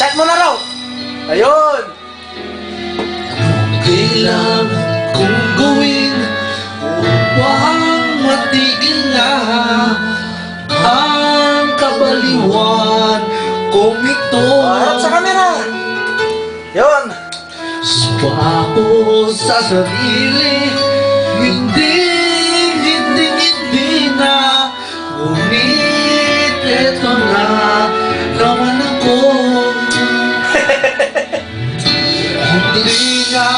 Start mo na raw! Ayun! Kailangan kong gawin upang matigil na ang kabaliwan kung ito. Harap sa camera! Yun! Sumpa ako sa sarili, hindi na, ngunit eto na naman ako. Hindi na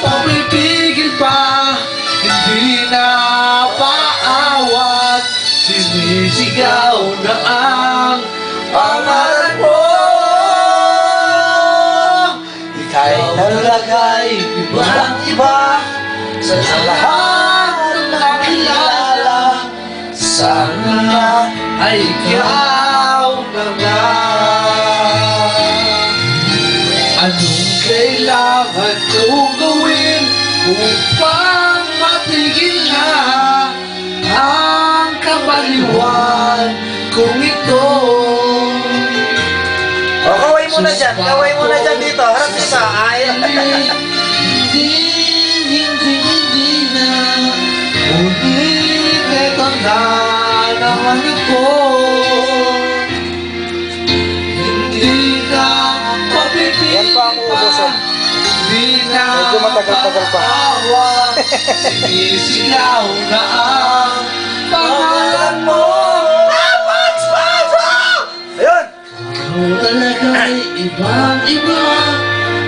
papipigil pa, hindi na paawat, sinisigaw na ang pangalan mo. Ika'y nalagay Ibang-iba sa lahat ng nakilala, sana ay ikaw na nga. Anong kailangan kong gawin upang matigil na ang kabaliwan kung ito? O, kaway muna dyan. Kaway muna dyan dito. Harap dito. Ayun. Hindi na, ngunit eto na naman ako. Hindi na papipigil Yan pa ang ubos, oh. Hindi na Medyo matagal-tagal pa. paawat, sinisigaw na ang pangalan mo. Ayun! Ikaw talaga'y ibang-iba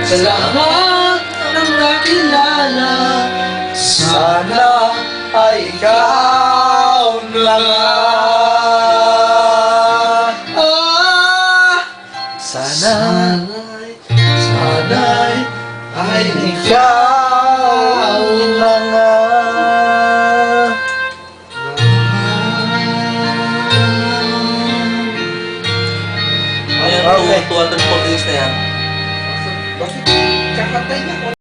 sa lahat ng nakilala, sana ay ikaw na nga. Sana'y Ay ikaw na nga. Ayan, Okay. 240 na yan. Bakit kakatay niya?